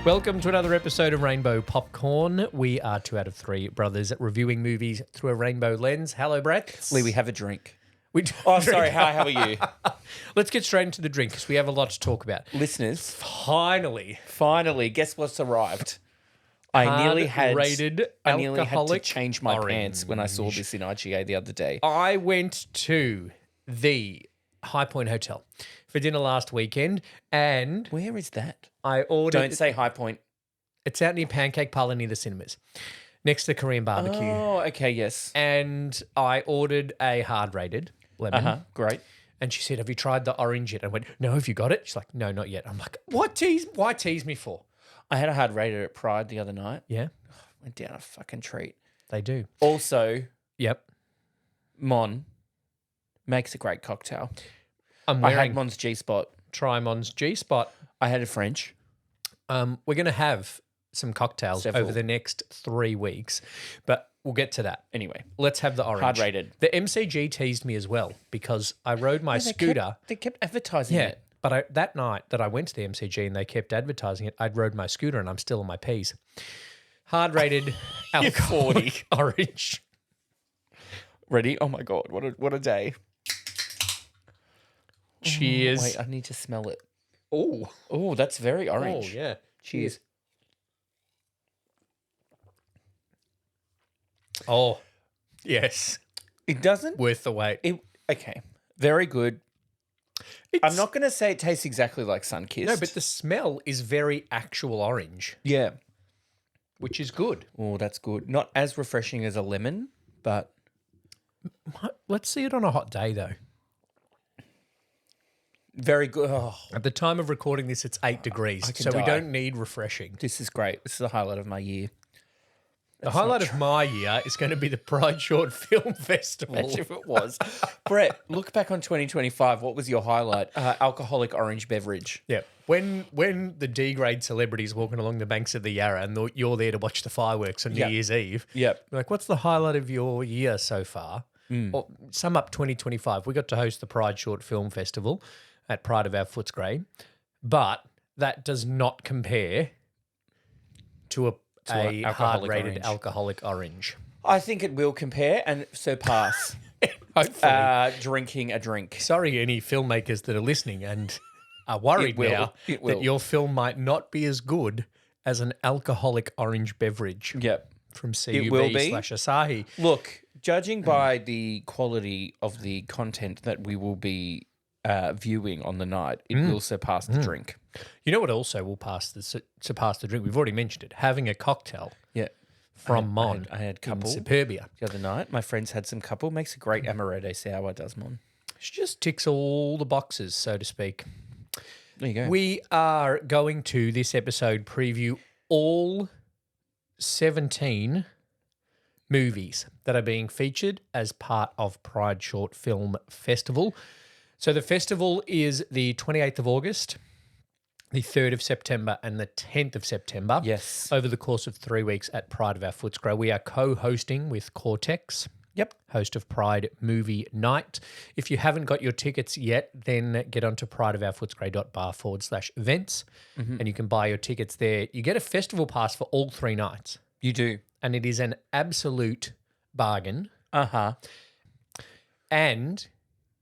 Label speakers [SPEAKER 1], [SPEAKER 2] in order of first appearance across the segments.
[SPEAKER 1] Welcome to another episode of Rainbow Popcorn. We are 2 out of 3 brothers reviewing movies through a rainbow lens. Hello, Brett.
[SPEAKER 2] Lee, we have a drink.
[SPEAKER 1] Oh,
[SPEAKER 2] sorry. Hi, how are you?
[SPEAKER 1] Let's get straight into the drink because we have a lot to talk about.
[SPEAKER 2] Listeners,
[SPEAKER 1] Finally,
[SPEAKER 2] guess what's arrived? I nearly had
[SPEAKER 1] alcoholic
[SPEAKER 2] to change my
[SPEAKER 1] orange.
[SPEAKER 2] pants when I saw this in IGA the other day.
[SPEAKER 1] I went to the High Point Hotel for dinner last weekend and
[SPEAKER 2] Where is that?
[SPEAKER 1] I ordered...
[SPEAKER 2] Don't say High Point.
[SPEAKER 1] It's out near Pancake Parlour near the cinemas, next to the Korean barbecue.
[SPEAKER 2] Oh, okay, yes.
[SPEAKER 1] And I ordered a hard rated lemon.
[SPEAKER 2] Great.
[SPEAKER 1] And she said, "Have you tried the orange yet?" I went, "No, have you got it?" She's like, "No, not yet." I'm like, why tease me for?
[SPEAKER 2] I had a hard rated at Pride the other night.
[SPEAKER 1] Yeah,
[SPEAKER 2] Went down a fucking treat.
[SPEAKER 1] they do.
[SPEAKER 2] Also,
[SPEAKER 1] Yep.
[SPEAKER 2] Mon makes a great cocktail.
[SPEAKER 1] I'm
[SPEAKER 2] I
[SPEAKER 1] wearing
[SPEAKER 2] had Mon's G-Spot.
[SPEAKER 1] Trimon's G-Spot.
[SPEAKER 2] I had a French.
[SPEAKER 1] We're going to have some cocktails
[SPEAKER 2] Several.
[SPEAKER 1] over the next 3 weeks, but we'll get to that.
[SPEAKER 2] Anyway,
[SPEAKER 1] Let's have the orange.
[SPEAKER 2] hard rated.
[SPEAKER 1] The MCG teased me as well because I rode my scooter.
[SPEAKER 2] They kept advertising
[SPEAKER 1] Yeah,
[SPEAKER 2] it.
[SPEAKER 1] but that night that I went to the MCG and they kept advertising it, I'd rode my scooter and I'm still on my P's. Hard rated alcoholic orange.
[SPEAKER 2] Ready? Oh my God, what a day.
[SPEAKER 1] Cheers.
[SPEAKER 2] Wait, I need to smell it.
[SPEAKER 1] Oh,
[SPEAKER 2] That's very orange.
[SPEAKER 1] yeah.
[SPEAKER 2] Cheers.
[SPEAKER 1] Oh, yes.
[SPEAKER 2] It doesn't.
[SPEAKER 1] Worth the wait.
[SPEAKER 2] Okay. Very good.
[SPEAKER 1] It's,
[SPEAKER 2] I'm not going to say it tastes exactly like Sunkissed.
[SPEAKER 1] No, but the smell is very actual orange,
[SPEAKER 2] yeah.
[SPEAKER 1] which is good.
[SPEAKER 2] Oh, that's good. Not as refreshing as a lemon, but
[SPEAKER 1] Let's see it on a hot day, though.
[SPEAKER 2] very good. Oh,
[SPEAKER 1] At the time of recording this, it's 8 degrees,
[SPEAKER 2] can
[SPEAKER 1] so we
[SPEAKER 2] die.
[SPEAKER 1] don't need refreshing.
[SPEAKER 2] this is great. This is the highlight of my year.
[SPEAKER 1] The highlight of my year is going to be the Pride Short Film Festival.
[SPEAKER 2] Imagine if it was. Brett, look back on 2025. What was your highlight? Alcoholic orange beverage.
[SPEAKER 1] Yeah. When the D-grade celebrities walking along the banks of the Yarra and you're there to watch the fireworks on New
[SPEAKER 2] Yep.
[SPEAKER 1] Year's Eve,
[SPEAKER 2] Yep.
[SPEAKER 1] you're like, what's the highlight of your year so far? Or sum up 2025. We got to host the Pride Short Film Festival at Pride of Our Footscray, but that does not compare to a
[SPEAKER 2] an alcoholic
[SPEAKER 1] hard-rated
[SPEAKER 2] orange.
[SPEAKER 1] alcoholic orange.
[SPEAKER 2] I think it will compare and surpass
[SPEAKER 1] Hopefully.
[SPEAKER 2] drinking a drink.
[SPEAKER 1] Sorry, any filmmakers that are listening and are worried
[SPEAKER 2] It will.
[SPEAKER 1] now
[SPEAKER 2] It will.
[SPEAKER 1] that your film might not be as good as an alcoholic orange beverage
[SPEAKER 2] Yep.
[SPEAKER 1] from
[SPEAKER 2] will be.
[SPEAKER 1] CUB/Asahi.
[SPEAKER 2] Look, judging by the quality of the content that we will be viewing on the night, it will surpass the drink.
[SPEAKER 1] You know what also will surpass the drink? We've already mentioned it. Having a cocktail
[SPEAKER 2] Yeah.
[SPEAKER 1] from Mon
[SPEAKER 2] I had
[SPEAKER 1] in
[SPEAKER 2] couple
[SPEAKER 1] Superbia.
[SPEAKER 2] the other night. My friends had some couple. Makes a great amaretto sour, does Mon.
[SPEAKER 1] She just ticks all the boxes, so to speak.
[SPEAKER 2] There you go.
[SPEAKER 1] We are going to, this episode, preview all 17 movies that are being featured as part of Pride Short Film Festival. So the festival is the 28th of August, the 3rd of September and the 10th of September.
[SPEAKER 2] Yes.
[SPEAKER 1] Over the course of 3 weeks at Pride of Our Footscray. We are co-hosting with Cortex.
[SPEAKER 2] Yep.
[SPEAKER 1] Host of Pride Movie Night. If you haven't got your tickets yet, then get onto prideofourfootscray.bar/events and you can buy your tickets there. You get a festival pass for all 3 nights
[SPEAKER 2] You do.
[SPEAKER 1] and it is an absolute bargain.
[SPEAKER 2] Uh-huh.
[SPEAKER 1] And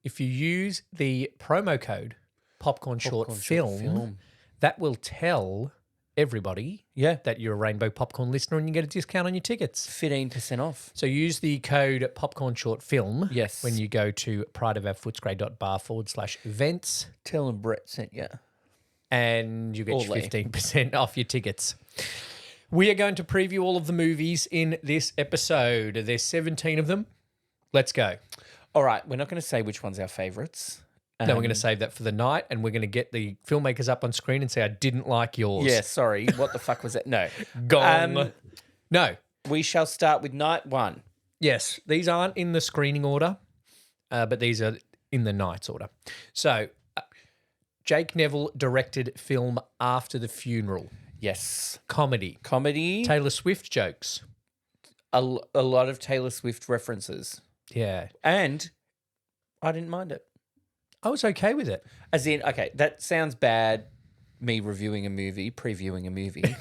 [SPEAKER 1] if you use the promo code Popcorn Short Film, that will tell everybody
[SPEAKER 2] Yeah.
[SPEAKER 1] that you're a Rainbow Popcorn listener and you get a discount on your tickets.
[SPEAKER 2] 15% off.
[SPEAKER 1] So use the code Popcorn Short Film
[SPEAKER 2] Yes.
[SPEAKER 1] when you go to prideofourfootscray.bar/events
[SPEAKER 2] Tell them Brett sent you.
[SPEAKER 1] and you get your
[SPEAKER 2] Ole.
[SPEAKER 1] 15% off your tickets. We are going to preview all of the movies in this episode. There's 17 of them. Let's go.
[SPEAKER 2] All right. We're not going to say which one's our favourites.
[SPEAKER 1] No, we're going to save that for the night and we're going to get the filmmakers up on screen and say, I didn't like yours.
[SPEAKER 2] Yeah, sorry. What the fuck was that? No.
[SPEAKER 1] Gone. No.
[SPEAKER 2] We shall start with night 1.
[SPEAKER 1] Yes, these aren't in the screening order, but these are in the night's order. So, Jake Neville directed film After the Funeral.
[SPEAKER 2] Yes.
[SPEAKER 1] Comedy.
[SPEAKER 2] Comedy.
[SPEAKER 1] Taylor Swift jokes.
[SPEAKER 2] A lot of Taylor Swift references.
[SPEAKER 1] Yeah.
[SPEAKER 2] And I didn't mind it.
[SPEAKER 1] I was okay with it.
[SPEAKER 2] As in, okay, that sounds bad, me reviewing a movie, previewing a movie,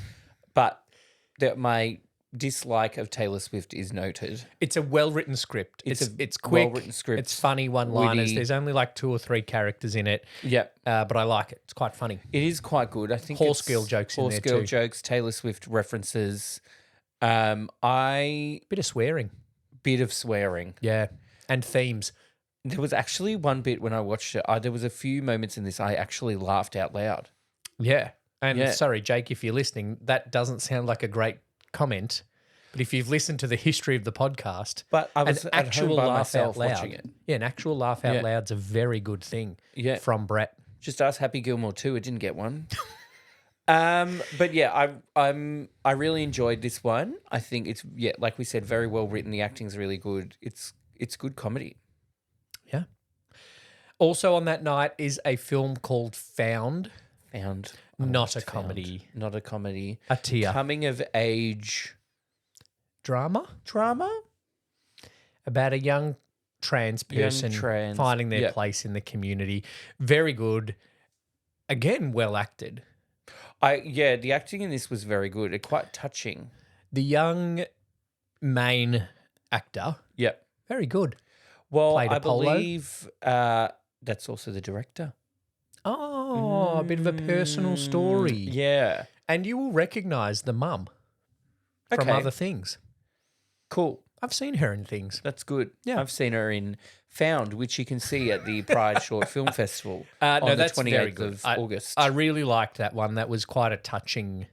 [SPEAKER 2] but that my dislike of Taylor Swift is noted.
[SPEAKER 1] It's a well-written script. It's quick.
[SPEAKER 2] Well-written script.
[SPEAKER 1] It's funny one-liners.
[SPEAKER 2] Witty.
[SPEAKER 1] There's only like 2 or 3 characters in it.
[SPEAKER 2] Yep.
[SPEAKER 1] But I like it. It's quite funny.
[SPEAKER 2] It is quite good. I think
[SPEAKER 1] Horse girl jokes in there too.
[SPEAKER 2] Horse girl jokes, Taylor Swift references. Bit
[SPEAKER 1] of swearing.
[SPEAKER 2] Bit of swearing.
[SPEAKER 1] Yeah. And themes.
[SPEAKER 2] There was actually one bit when I watched it. There was a few moments in this I actually laughed out loud.
[SPEAKER 1] Yeah. And sorry, Jake, if you're listening, that doesn't sound like a great comment. But if you've listened to the history of the podcast,
[SPEAKER 2] but I was
[SPEAKER 1] an
[SPEAKER 2] at
[SPEAKER 1] actual
[SPEAKER 2] home by
[SPEAKER 1] laugh
[SPEAKER 2] myself
[SPEAKER 1] out loud.
[SPEAKER 2] watching it.
[SPEAKER 1] Yeah, an actual laugh out loud's a very good thing.
[SPEAKER 2] Yeah.
[SPEAKER 1] From Brett.
[SPEAKER 2] Just ask Happy Gilmore too. It didn't get one. But yeah, I really enjoyed this one. I think it's like we said, very well written. The acting's really good. It's good comedy.
[SPEAKER 1] Yeah. Also on that night is a film called Found. Not a comedy.
[SPEAKER 2] Not a comedy.
[SPEAKER 1] A tear.
[SPEAKER 2] Coming of age
[SPEAKER 1] drama about a young trans person finding their place in the community. Very good. Again, well acted.
[SPEAKER 2] The acting in this was very good. Quite touching.
[SPEAKER 1] The young main actor.
[SPEAKER 2] Yep.
[SPEAKER 1] Very good.
[SPEAKER 2] Well,
[SPEAKER 1] Played
[SPEAKER 2] I
[SPEAKER 1] Apollo.
[SPEAKER 2] believe that's also the director.
[SPEAKER 1] Oh, a bit of a personal story.
[SPEAKER 2] Yeah.
[SPEAKER 1] And you will recognise the mum from other things.
[SPEAKER 2] Cool.
[SPEAKER 1] I've seen her in things.
[SPEAKER 2] That's good.
[SPEAKER 1] Yeah.
[SPEAKER 2] I've seen her in Found, which you can see at the Pride Short Film Festival on the
[SPEAKER 1] that's
[SPEAKER 2] 28th
[SPEAKER 1] very good.
[SPEAKER 2] of August.
[SPEAKER 1] I really liked that one. That was quite a touching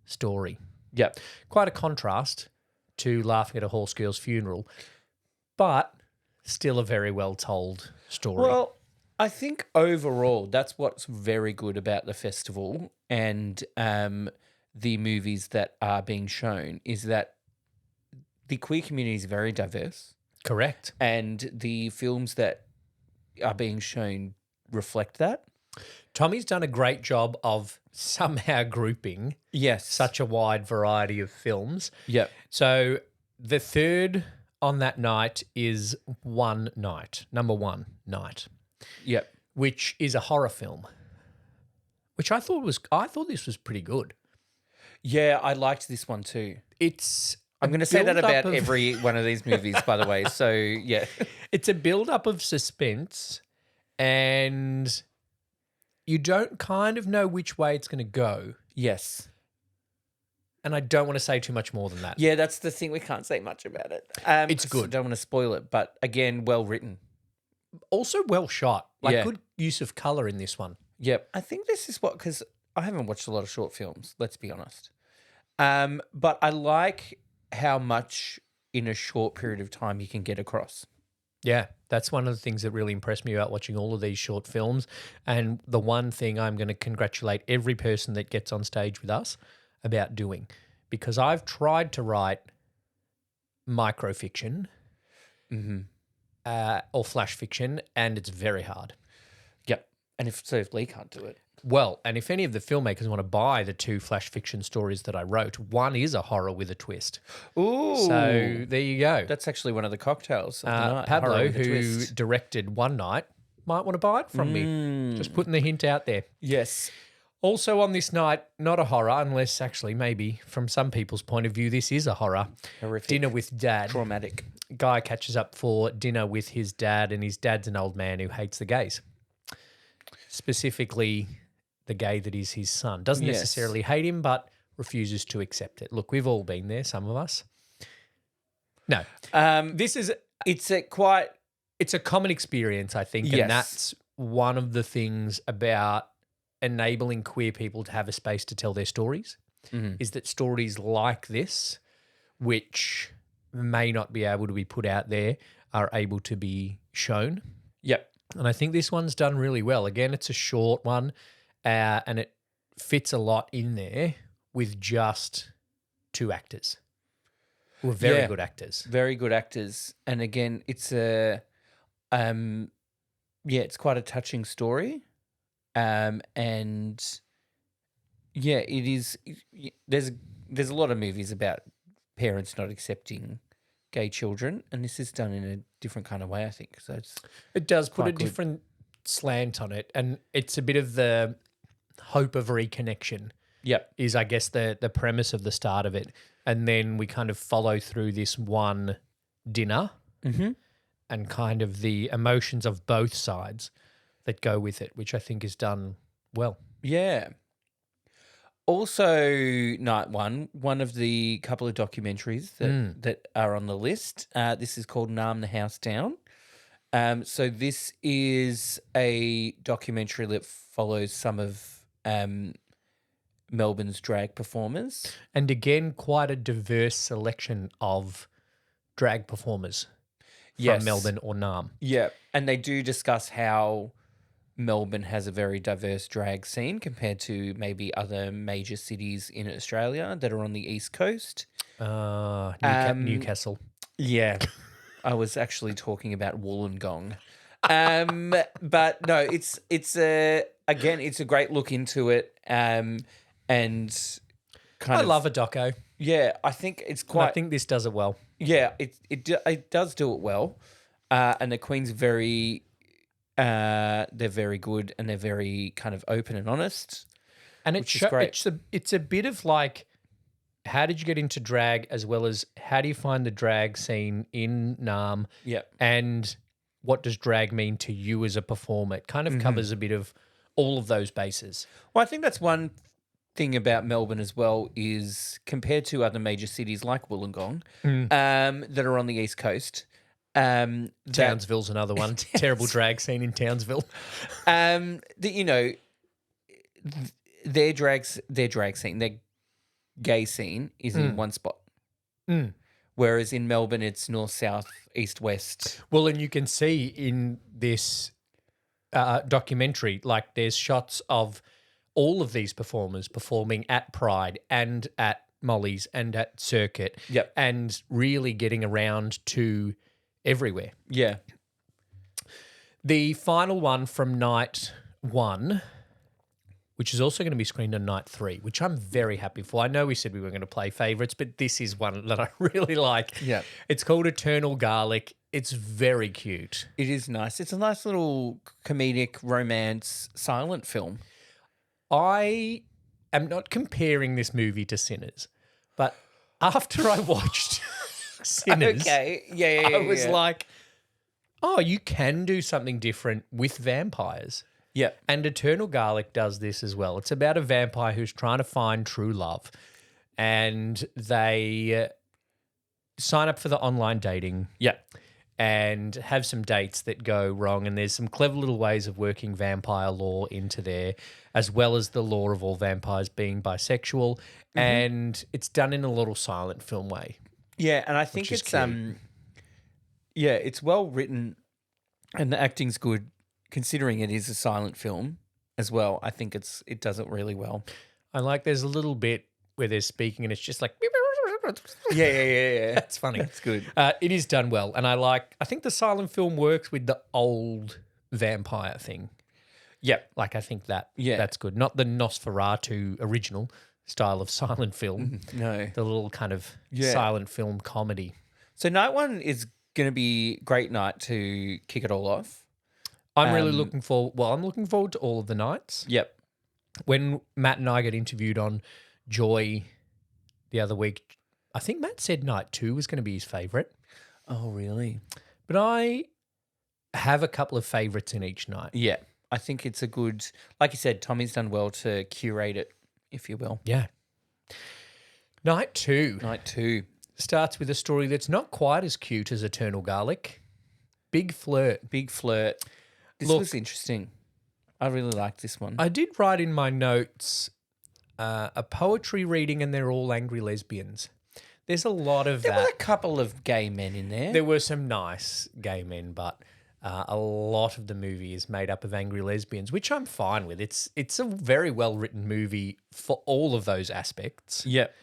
[SPEAKER 1] story.
[SPEAKER 2] Yep.
[SPEAKER 1] Quite a contrast to Laughing at a Horse Girl's Funeral, but still a very well told story.
[SPEAKER 2] Well, I think overall that's what's very good about the festival and the movies that are being shown is that the queer community is very diverse.
[SPEAKER 1] Correct.
[SPEAKER 2] And the films that are being shown reflect that.
[SPEAKER 1] Tommy's done a great job of somehow grouping such a wide variety of films.
[SPEAKER 2] Yep.
[SPEAKER 1] So the third on that night is One Night, number 1 night.
[SPEAKER 2] Yep.
[SPEAKER 1] Which is a horror film. Which I thought this was pretty good.
[SPEAKER 2] Yeah, I liked this one too. I'm going to say that about every one of these movies, by the way. So, yeah.
[SPEAKER 1] It's a build-up of suspense and you don't kind of know which way it's going to go.
[SPEAKER 2] Yes.
[SPEAKER 1] And I don't want to say too much more than that.
[SPEAKER 2] Yeah, that's the thing. We can't say much about it.
[SPEAKER 1] It's good.
[SPEAKER 2] I don't want to spoil it, but again, well written.
[SPEAKER 1] Also well shot. Good use of colour in this one.
[SPEAKER 2] Yep. I think this is because I haven't watched a lot of short films, let's be honest. But I like how much in a short period of time you can get across.
[SPEAKER 1] Yeah, that's one of the things that really impressed me about watching all of these short films. And the one thing I'm going to congratulate every person that gets on stage with us about doing, because I've tried to write microfiction or flash fiction, and it's very hard.
[SPEAKER 2] Yep. And if Lee can't do it.
[SPEAKER 1] Well, and if any of the filmmakers want to buy the 2 flash fiction stories that I wrote, one is a horror with a twist.
[SPEAKER 2] Ooh.
[SPEAKER 1] So there you go.
[SPEAKER 2] That's actually one of the cocktails of the night.
[SPEAKER 1] Pablo, who directed One Night, might want to buy it from me. Just putting the hint out there.
[SPEAKER 2] Yes.
[SPEAKER 1] Also on this night, not a horror, unless actually maybe from some people's point of view, this is a horror.
[SPEAKER 2] Horrific.
[SPEAKER 1] Dinner with Dad.
[SPEAKER 2] Traumatic.
[SPEAKER 1] Guy catches up for dinner with his dad, and his dad's an old man who hates the gays. Specifically, the gay that is his son. Doesn't necessarily hate him, but refuses to accept it. Look, we've all been there, some of us. No. It's a common experience, I think, and that's one of the things about enabling queer people to have a space to tell their stories, is that stories like this, which may not be able to be put out there, are able to be shown.
[SPEAKER 2] Yep.
[SPEAKER 1] And I think this one's done really well. Again, it's a short one, and it fits a lot in there with just 2 actors who are very good actors. Very good actors.
[SPEAKER 2] And again, it's it's quite a touching story. And yeah, it is. There's a lot of movies about parents not accepting gay children, and this is done in a different kind of way, I think. So
[SPEAKER 1] it does put a different slant on it, and it's a bit of the hope of reconnection
[SPEAKER 2] Yep.
[SPEAKER 1] is, I guess, the premise of the start of it. And then we kind of follow through this one dinner and kind of the emotions of both sides that go with it, which I think is done well.
[SPEAKER 2] Yeah. Also, night one of the couple of documentaries that are on the list. This is called Nam the House Down. So this is a documentary that follows some of Melbourne's drag performers.
[SPEAKER 1] And again, quite a diverse selection of drag performers from Melbourne or Nam.
[SPEAKER 2] Yeah, and they do discuss how Melbourne has a very diverse drag scene compared to maybe other major cities in Australia that are on the East Coast.
[SPEAKER 1] Newcastle.
[SPEAKER 2] Yeah, I was actually talking about Wollongong. But no, it's again, it's a great look into it. And kind
[SPEAKER 1] I
[SPEAKER 2] of
[SPEAKER 1] love a doco.
[SPEAKER 2] Yeah, I think it's
[SPEAKER 1] And
[SPEAKER 2] quite.
[SPEAKER 1] I think this does it well.
[SPEAKER 2] Yeah, it does do it well, and the Queen's they're very good and they're very kind of open and honest,
[SPEAKER 1] And
[SPEAKER 2] which is great.
[SPEAKER 1] it's a bit of like, how did you get into drag, as well as how do you find the drag scene in Nam?
[SPEAKER 2] Yeah,
[SPEAKER 1] And what does drag mean to you as a performer? It kind of covers a bit of all of those bases.
[SPEAKER 2] well, I think that's one thing about Melbourne as well is compared to other major cities like Wollongong, that are on the East Coast.
[SPEAKER 1] Townsville's another one. Terrible drag scene in Townsville.
[SPEAKER 2] Their drag scene, their gay scene is in one spot. Whereas in Melbourne, it's north, south, east, west.
[SPEAKER 1] Well, and you can see in this documentary, like there's shots of all of these performers performing at Pride and at Molly's and at Circuit.
[SPEAKER 2] Yep.
[SPEAKER 1] And really getting around to everywhere.
[SPEAKER 2] Yeah.
[SPEAKER 1] The final one from night 1, which is also going to be screened on night 3, which I'm very happy for. I know we said we were going to play favourites, but this is one that I really like.
[SPEAKER 2] Yeah.
[SPEAKER 1] It's called Eternal Garlic. It's very cute.
[SPEAKER 2] It is nice. It's a nice little comedic romance silent film.
[SPEAKER 1] I am not comparing this movie to Sinners, but after I watched Sinners,
[SPEAKER 2] Okay. Yeah.
[SPEAKER 1] I was like, oh, you can do something different with vampires.
[SPEAKER 2] Yeah.
[SPEAKER 1] And Eternal Garlic does this as well. It's about a vampire who's trying to find true love. And they sign up for the online dating.
[SPEAKER 2] Yeah.
[SPEAKER 1] And have some dates that go wrong. And there's some clever little ways of working vampire law into there, as well as the law of all vampires being bisexual. And it's done in a little silent film way.
[SPEAKER 2] Yeah, and I think
[SPEAKER 1] is
[SPEAKER 2] it's
[SPEAKER 1] cute.
[SPEAKER 2] it's well written and the acting's good considering it is a silent film as well. I think it does it really well.
[SPEAKER 1] I like there's a little bit where they're speaking and it's just like
[SPEAKER 2] Yeah.
[SPEAKER 1] That's funny.
[SPEAKER 2] That's good.
[SPEAKER 1] It is done well, and I think the silent film works with the old vampire thing.
[SPEAKER 2] Yeah.
[SPEAKER 1] Like I think that
[SPEAKER 2] Yeah.
[SPEAKER 1] that's good. Not the Nosferatu original style of silent film.
[SPEAKER 2] No.
[SPEAKER 1] The little kind of
[SPEAKER 2] Yeah.
[SPEAKER 1] silent film comedy.
[SPEAKER 2] So night 1 is going to be great night to kick it all off.
[SPEAKER 1] I'm really looking I'm looking forward to all of the nights.
[SPEAKER 2] Yep.
[SPEAKER 1] When Matt and I got interviewed on Joy the other week, I think Matt said night 2 was going to be his favourite.
[SPEAKER 2] Oh, really?
[SPEAKER 1] But I have a couple of favourites in each night.
[SPEAKER 2] Yeah. I think it's a good, like you said, Tommy's done well to curate it, if you will.
[SPEAKER 1] Yeah. Night 2
[SPEAKER 2] Night 2.
[SPEAKER 1] starts with a story that's not quite as cute as Eternal Garlic. Big Flirt.
[SPEAKER 2] Big Flirt. This
[SPEAKER 1] Look-
[SPEAKER 2] was interesting. I really liked this one.
[SPEAKER 1] I did write in my notes a poetry reading and they're all angry lesbians. There's a lot of
[SPEAKER 2] there
[SPEAKER 1] that.
[SPEAKER 2] were a couple of gay men in there.
[SPEAKER 1] There were some nice gay men, but a lot of the movie is made up of angry lesbians, which I'm fine with. It's a very well-written movie for all of those aspects.
[SPEAKER 2] Yep.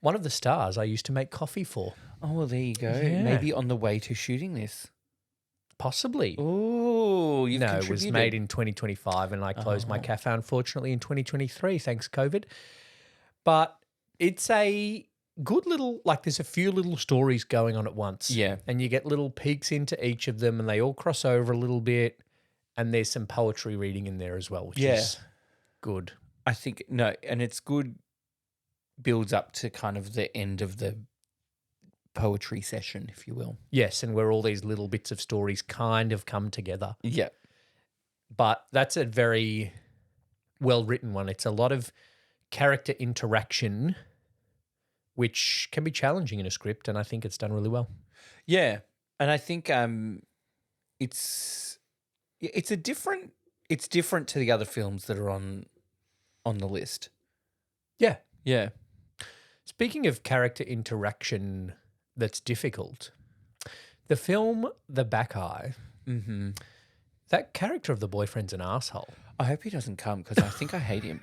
[SPEAKER 1] One of the stars I used to make coffee for.
[SPEAKER 2] Oh, well, there you go.
[SPEAKER 1] Yeah.
[SPEAKER 2] Maybe on the way to shooting this.
[SPEAKER 1] Possibly.
[SPEAKER 2] Oh, you've
[SPEAKER 1] No, it
[SPEAKER 2] contributed.
[SPEAKER 1] was made in 2025 and I closed my cafe, unfortunately, in 2023, thanks COVID. But it's a good little, like there's a few little stories going on at once.
[SPEAKER 2] Yeah.
[SPEAKER 1] And you get little peeks into each of them and they all cross over a little bit. And there's some poetry reading in there as well, which
[SPEAKER 2] Yeah.
[SPEAKER 1] is good.
[SPEAKER 2] I think no, and it's good. Builds up to kind of the end of the poetry session, if you will.
[SPEAKER 1] Yes, and where all these little bits of stories kind of come together.
[SPEAKER 2] Yeah.
[SPEAKER 1] But that's a very well-written one. It's a lot of character interaction, which can be challenging in a script, and I think it's done really well.
[SPEAKER 2] Yeah, and I think it's different to the other films that are on the list.
[SPEAKER 1] Yeah.
[SPEAKER 2] Yeah.
[SPEAKER 1] Speaking of character interaction that's difficult, the film The Back Eye, that character of the boyfriend's an asshole.
[SPEAKER 2] I hope he doesn't come because I think I hate him.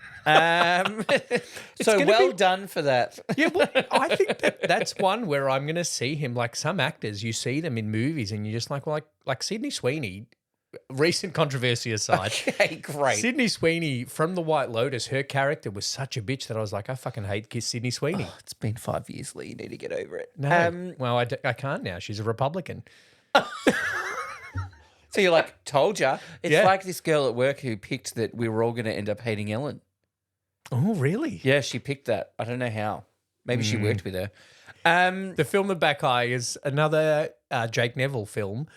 [SPEAKER 2] So
[SPEAKER 1] gonna
[SPEAKER 2] well
[SPEAKER 1] be-
[SPEAKER 2] done for that.
[SPEAKER 1] Yeah, well, I think that's one where I'm going to see him. Like some actors, you see them in movies and you're just like, well, like Sydney Sweeney, recent controversy aside.
[SPEAKER 2] Okay, great.
[SPEAKER 1] Sydney Sweeney from The White Lotus, her character was such a bitch that I was like, I fucking hate Sydney Sweeney.
[SPEAKER 2] Oh, it's been 5 years, Lee. You need to get over it.
[SPEAKER 1] No, well, I can't now. She's a Republican.
[SPEAKER 2] So you're like, told ya. It's
[SPEAKER 1] Yeah.
[SPEAKER 2] like this girl at work who picked that we were all going to end up hating Ellen.
[SPEAKER 1] Oh, really?
[SPEAKER 2] Yeah, she picked that. I don't know how. Maybe she worked with her.
[SPEAKER 1] The film The Back Eye is another Jake Neville film,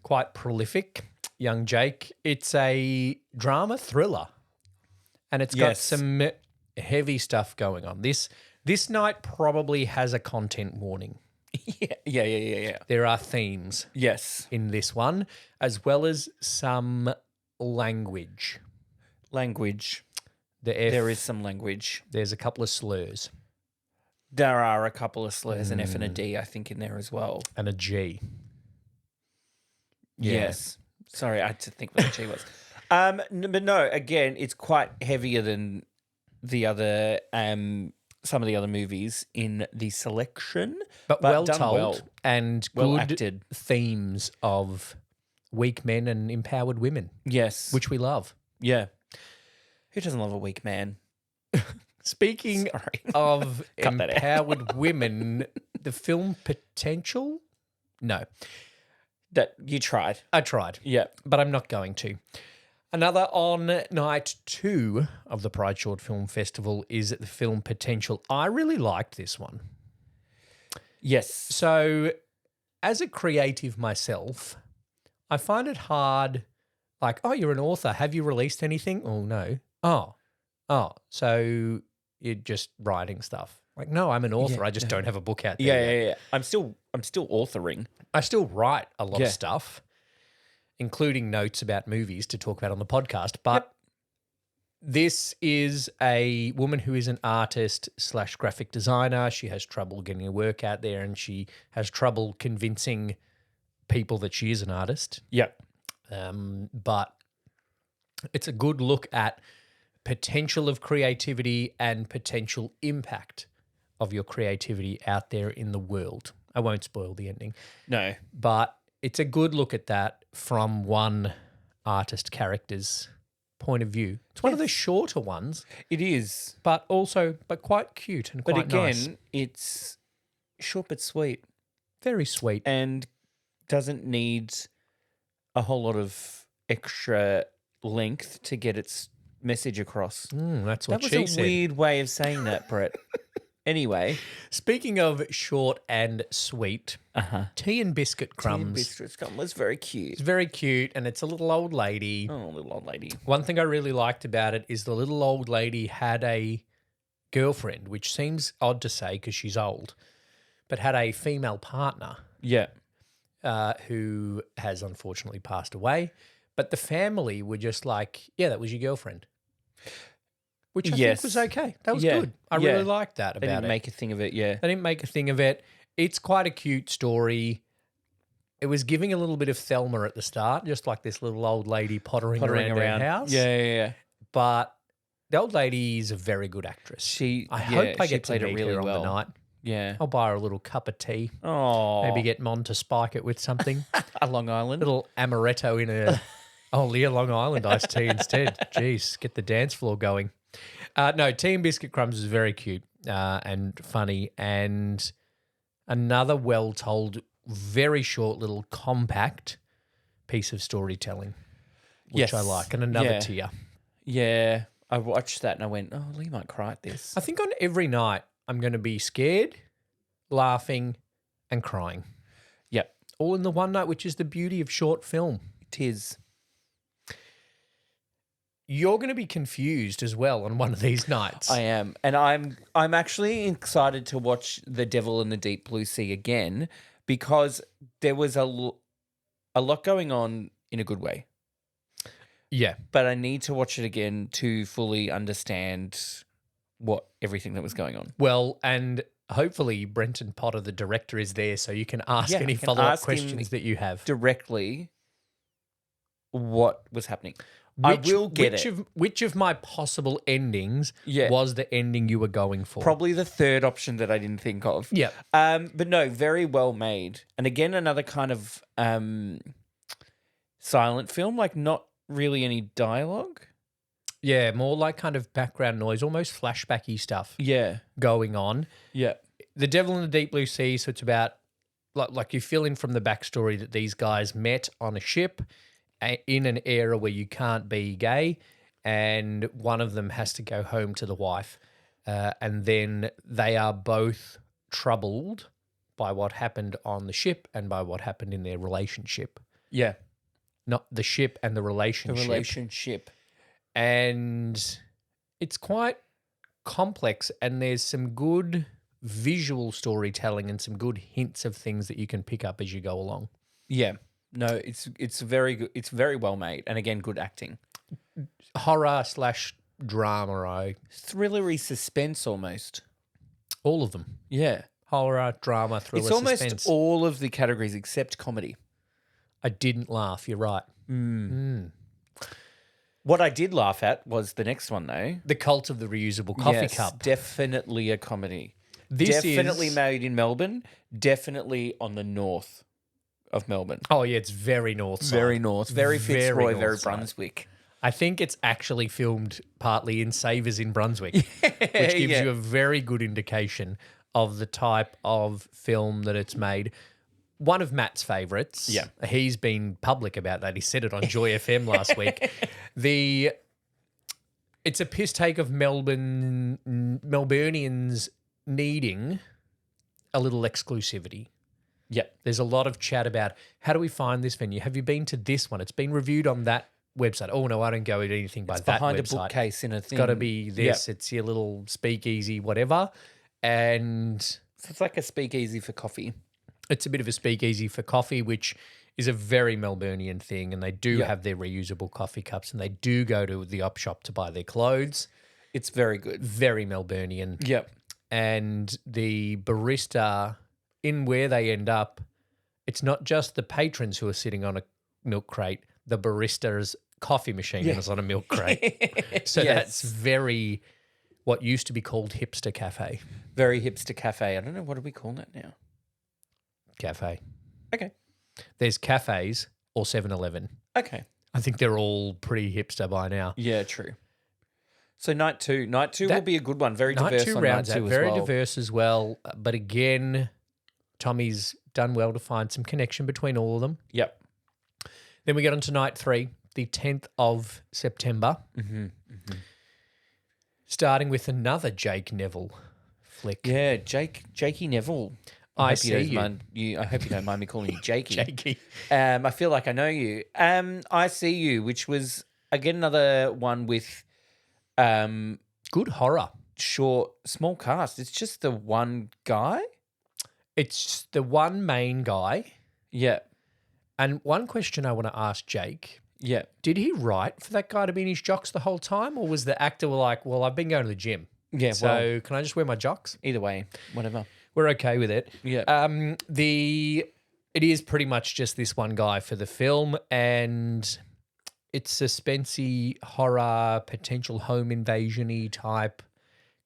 [SPEAKER 1] quite prolific. Young Jake. It's a drama thriller, and it's got
[SPEAKER 2] Yes.
[SPEAKER 1] some heavy stuff going on. This night probably has a content warning.
[SPEAKER 2] Yeah.
[SPEAKER 1] There are themes
[SPEAKER 2] Yes.
[SPEAKER 1] in this one, as well as some language.
[SPEAKER 2] Language.
[SPEAKER 1] The F,
[SPEAKER 2] There is some language.
[SPEAKER 1] There's a couple of slurs
[SPEAKER 2] There are a couple of slurs, an F and a D, I think, in there as well.
[SPEAKER 1] and a G. Yeah.
[SPEAKER 2] Yes. Sorry, I had to think what the G was. But no, again, it's quite heavier than the other, some of the other movies in the selection.
[SPEAKER 1] But well
[SPEAKER 2] done
[SPEAKER 1] told
[SPEAKER 2] well.
[SPEAKER 1] and
[SPEAKER 2] Well
[SPEAKER 1] good
[SPEAKER 2] acted.
[SPEAKER 1] themes of weak men and empowered women,
[SPEAKER 2] Yes.
[SPEAKER 1] which we love.
[SPEAKER 2] Yeah. Who doesn't love a weak man?
[SPEAKER 1] Speaking
[SPEAKER 2] Sorry.
[SPEAKER 1] of
[SPEAKER 2] Cut that out.
[SPEAKER 1] empowered women, the film Potential? No,
[SPEAKER 2] That you tried.
[SPEAKER 1] I tried,
[SPEAKER 2] Yeah.
[SPEAKER 1] but I'm not going to. Another on night 2 of the Pride Short Film Festival is the film Potential. I really liked this one.
[SPEAKER 2] Yes.
[SPEAKER 1] So, as a creative myself, I find it hard. Like, oh, you're an author. Have you released anything? Oh, no. Oh, so you're just writing stuff. Like, no, I'm an author. I just don't have a book out there. yet.
[SPEAKER 2] Yeah. I'm still authoring.
[SPEAKER 1] I still write a lot
[SPEAKER 2] Yeah.
[SPEAKER 1] of stuff, including notes about movies to talk about on the podcast. But this is a woman who is an artist / graphic designer. She has trouble getting her work out there, and she has trouble convincing people that she is an artist.
[SPEAKER 2] Yeah.
[SPEAKER 1] But it's a good look at potential of creativity and potential impact of your creativity out there in the world. I won't spoil the ending,
[SPEAKER 2] No.
[SPEAKER 1] but it's a good look at that from one artist character's point of view. It's one of the shorter ones,
[SPEAKER 2] It is.
[SPEAKER 1] but quite cute and
[SPEAKER 2] But
[SPEAKER 1] quite
[SPEAKER 2] again,
[SPEAKER 1] nice.
[SPEAKER 2] it's short but sweet
[SPEAKER 1] Very sweet.
[SPEAKER 2] and doesn't need a whole lot of extra length to get its message across.
[SPEAKER 1] That's what
[SPEAKER 2] That was
[SPEAKER 1] she
[SPEAKER 2] a
[SPEAKER 1] said.
[SPEAKER 2] weird way of saying that, Brett. Anyway,
[SPEAKER 1] Speaking of short and sweet, Tea and Biscuit Crumbs.
[SPEAKER 2] Biscuits was very cute.
[SPEAKER 1] It's very cute, and it's a little old lady.
[SPEAKER 2] Oh, little old lady.
[SPEAKER 1] One thing I really liked about it is the little old lady had a girlfriend, which seems odd to say because she's old, but had a female partner
[SPEAKER 2] Yeah.
[SPEAKER 1] who has unfortunately passed away. But the family were just like, yeah, that was your girlfriend. Which I
[SPEAKER 2] Yes.
[SPEAKER 1] think was okay. That was
[SPEAKER 2] Yeah.
[SPEAKER 1] good. I
[SPEAKER 2] Yeah.
[SPEAKER 1] really liked that
[SPEAKER 2] They
[SPEAKER 1] about
[SPEAKER 2] didn't
[SPEAKER 1] it.
[SPEAKER 2] make a thing of it, yeah.
[SPEAKER 1] They didn't make a thing of it. It's quite a cute story. It was giving a little bit of Thelma at the start, just like this little old lady pottering around her house.
[SPEAKER 2] Yeah.
[SPEAKER 1] But the old lady is a very good actress. I hope I get to
[SPEAKER 2] played it
[SPEAKER 1] meet
[SPEAKER 2] really
[SPEAKER 1] her on
[SPEAKER 2] well.
[SPEAKER 1] the night.
[SPEAKER 2] Yeah.
[SPEAKER 1] I'll buy her a little cup of tea.
[SPEAKER 2] Oh.
[SPEAKER 1] Maybe get Mon to spike it with something.
[SPEAKER 2] a Long Island.
[SPEAKER 1] Little amaretto in a Long Island iced tea instead. Jeez, get the dance floor going. No, Tea and Biscuit Crumbs is very cute and funny, and another well-told, very short little compact piece of storytelling, which I
[SPEAKER 2] Yes.
[SPEAKER 1] like, and another
[SPEAKER 2] Yeah.
[SPEAKER 1] tier.
[SPEAKER 2] Yeah. I watched that and I went, oh, Lee might cry at this.
[SPEAKER 1] I think on every night I'm going to be scared, laughing, and crying.
[SPEAKER 2] Yep,
[SPEAKER 1] All in the one night, which is the beauty of short film.
[SPEAKER 2] it is.
[SPEAKER 1] You're going to be confused as well on one of these nights.
[SPEAKER 2] I am, and I'm actually excited to watch The Devil in the Deep Blue Sea again because there was a lot going on in a good way.
[SPEAKER 1] Yeah.
[SPEAKER 2] But I need to watch it again to fully understand everything that was going on.
[SPEAKER 1] Well, and hopefully Brenton Potter, the director, is there so you can ask
[SPEAKER 2] Yeah,
[SPEAKER 1] any
[SPEAKER 2] I can
[SPEAKER 1] follow-up
[SPEAKER 2] ask him
[SPEAKER 1] questions that you have.
[SPEAKER 2] Directly, what was happening? I will get
[SPEAKER 1] which
[SPEAKER 2] it.
[SPEAKER 1] Which of my possible endings
[SPEAKER 2] Yeah.
[SPEAKER 1] was the ending you were going for?
[SPEAKER 2] Probably the third option that I didn't think of.
[SPEAKER 1] Yeah.
[SPEAKER 2] But no, very well made. And again, another kind of silent film, like not really any dialogue.
[SPEAKER 1] Yeah, more like kind of background noise, almost flashbacky stuff
[SPEAKER 2] Yeah.
[SPEAKER 1] going on.
[SPEAKER 2] Yeah.
[SPEAKER 1] The Devil in the Deep Blue Sea, so it's about, like you fill in from the backstory that these guys met on a ship in an era where you can't be gay, and one of them has to go home to the wife. And then they are both troubled by what happened on the ship and by what happened in their relationship.
[SPEAKER 2] Yeah.
[SPEAKER 1] Not the ship and the
[SPEAKER 2] The
[SPEAKER 1] relationship.
[SPEAKER 2] relationship.
[SPEAKER 1] And it's quite complex, and there's some good visual storytelling and some good hints of things that you can pick up as you go along.
[SPEAKER 2] Yeah. No, it's very good. It's very well made. And again, good acting.
[SPEAKER 1] Horror/drama,
[SPEAKER 2] Thrillery suspense almost.
[SPEAKER 1] all of them.
[SPEAKER 2] Yeah.
[SPEAKER 1] Horror, drama, thriller,
[SPEAKER 2] It's almost
[SPEAKER 1] suspense.
[SPEAKER 2] all of the categories except comedy.
[SPEAKER 1] I didn't laugh, you're right.
[SPEAKER 2] What I did laugh at was the next one, though.
[SPEAKER 1] The Cult of the Reusable Coffee
[SPEAKER 2] Yes,
[SPEAKER 1] Cup.
[SPEAKER 2] definitely a comedy.
[SPEAKER 1] This
[SPEAKER 2] Definitely
[SPEAKER 1] is...
[SPEAKER 2] made in Melbourne. Definitely on the north of Melbourne.
[SPEAKER 1] Oh, yeah, it's very north side.
[SPEAKER 2] Very north. Very Fitzroy,
[SPEAKER 1] north
[SPEAKER 2] very
[SPEAKER 1] side.
[SPEAKER 2] Brunswick.
[SPEAKER 1] I think it's actually filmed partly in Savers in Brunswick, which gives
[SPEAKER 2] Yeah.
[SPEAKER 1] you a very good indication of the type of film that it's made. One of Matt's favourites.
[SPEAKER 2] Yeah.
[SPEAKER 1] He's been public about that. He said it on Joy FM last week. It's a piss take of Melburnians needing a little exclusivity.
[SPEAKER 2] Yep.
[SPEAKER 1] There's a lot of chat about how do we find this venue? Have you been to this one? It's been reviewed on that website. Oh, no, I don't go to anything by that
[SPEAKER 2] Behind
[SPEAKER 1] website.
[SPEAKER 2] a bookcase in a thing.
[SPEAKER 1] It's got to be this. It's your little speakeasy, whatever. And
[SPEAKER 2] So it's like a speakeasy for coffee.
[SPEAKER 1] it's a bit of a speakeasy for coffee, which is a very Melburnian thing. And they do have their reusable coffee cups, and they do go to the op shop to buy their clothes.
[SPEAKER 2] It's very good.
[SPEAKER 1] Very Melburnian.
[SPEAKER 2] Yep.
[SPEAKER 1] And the barista, in where they end up, it's not just the patrons who are sitting on a milk crate. The barista's coffee machine is on a milk crate. So that's very what used to be called hipster cafe.
[SPEAKER 2] Very hipster cafe. I don't know, what do we call that now?
[SPEAKER 1] Cafe.
[SPEAKER 2] Okay.
[SPEAKER 1] There's cafes or 7-Eleven.
[SPEAKER 2] Okay.
[SPEAKER 1] I think they're all pretty hipster by now.
[SPEAKER 2] Yeah, true. So night two will be a good one. Very
[SPEAKER 1] Night
[SPEAKER 2] diverse
[SPEAKER 1] two
[SPEAKER 2] on
[SPEAKER 1] rounds
[SPEAKER 2] night two
[SPEAKER 1] out,
[SPEAKER 2] as
[SPEAKER 1] very
[SPEAKER 2] well.
[SPEAKER 1] diverse as well. But again, Tommy's done well to find some connection between all of them.
[SPEAKER 2] Yep.
[SPEAKER 1] Then we get on to night 3, the 10th of September. Starting with another Jake Neville flick.
[SPEAKER 2] Yeah, Jakey Neville.
[SPEAKER 1] I
[SPEAKER 2] hope
[SPEAKER 1] see
[SPEAKER 2] don't
[SPEAKER 1] you.
[SPEAKER 2] mind I hope you don't mind me calling you Jakey.
[SPEAKER 1] Jakey.
[SPEAKER 2] I feel like I know you. I See You, which was again another one with
[SPEAKER 1] Good horror.
[SPEAKER 2] small cast. It's just the one guy.
[SPEAKER 1] It's the one main guy.
[SPEAKER 2] Yeah.
[SPEAKER 1] And one question I want to ask Jake,
[SPEAKER 2] Yeah.
[SPEAKER 1] did he write for that guy to be in his jocks the whole time? Or was the actor like, well, I've been going to the gym.
[SPEAKER 2] Yeah.
[SPEAKER 1] So
[SPEAKER 2] Well,
[SPEAKER 1] can I just wear my jocks?
[SPEAKER 2] either way, whatever.
[SPEAKER 1] We're okay with it.
[SPEAKER 2] Yeah.
[SPEAKER 1] It is pretty much just this one guy for the film, and it's suspensey, horror, potential home invasion-y type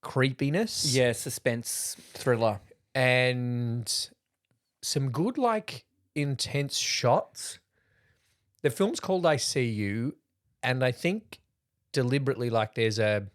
[SPEAKER 1] creepiness.
[SPEAKER 2] Yeah. Suspense thriller.
[SPEAKER 1] And some good, like, intense shots. The film's called I See You, and I think deliberately, like, there's a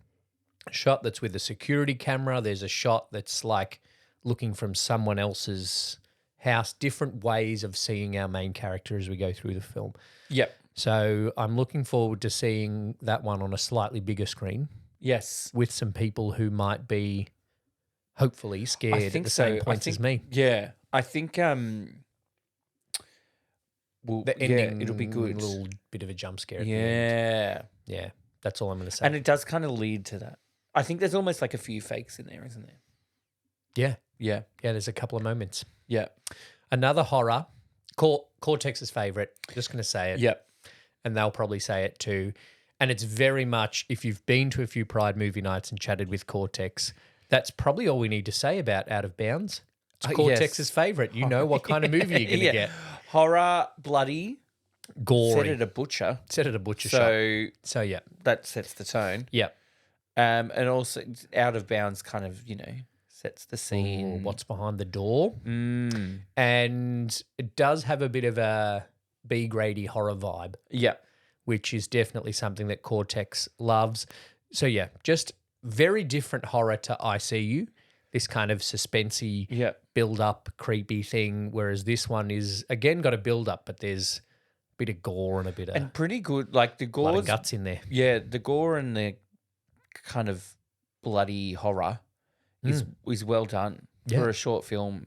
[SPEAKER 1] shot that's with a security camera. There's a shot that's like looking from someone else's house, different ways of seeing our main character as we go through the film.
[SPEAKER 2] Yep.
[SPEAKER 1] So I'm looking forward to seeing that one on a slightly bigger screen
[SPEAKER 2] Yes.
[SPEAKER 1] with some people who might be hopefully scared at the same points as me.
[SPEAKER 2] Yeah. I think
[SPEAKER 1] The ending,
[SPEAKER 2] it'll be good.
[SPEAKER 1] a little bit of a jump scare at the end.
[SPEAKER 2] Yeah.
[SPEAKER 1] Yeah, that's all I'm going to say.
[SPEAKER 2] And it does kind of lead to that. I think there's almost like a few fakes in there, isn't there?
[SPEAKER 1] yeah,
[SPEAKER 2] Yeah.
[SPEAKER 1] there's a couple of moments.
[SPEAKER 2] Yeah.
[SPEAKER 1] Another horror, Cortex's favourite, just going to say it.
[SPEAKER 2] Yeah.
[SPEAKER 1] And they'll probably say it too. And it's very much, if you've been to a few Pride movie nights and chatted with Cortex, that's probably all we need to say about Out of Bounds. It's Cortex's favourite. You know what kind of movie you're going to get.
[SPEAKER 2] Horror, bloody,
[SPEAKER 1] Gory.
[SPEAKER 2] set at a butcher.
[SPEAKER 1] Set at a butcher shop. So, yeah.
[SPEAKER 2] That sets the tone.
[SPEAKER 1] Yeah.
[SPEAKER 2] And also Out of Bounds kind of, sets the scene.
[SPEAKER 1] What's behind the door.
[SPEAKER 2] Mm.
[SPEAKER 1] And it does have a bit of a B grady horror vibe.
[SPEAKER 2] Yeah.
[SPEAKER 1] Which is definitely something that Cortex loves. So, yeah, just very different horror to ICU, this kind of suspensey, build-up, creepy thing, whereas this one is, again, got a build-up, but there's a bit of gore and a bit of
[SPEAKER 2] and pretty good. Like the gore,
[SPEAKER 1] guts in there.
[SPEAKER 2] Yeah, the gore and the kind of bloody horror is well done for a short film.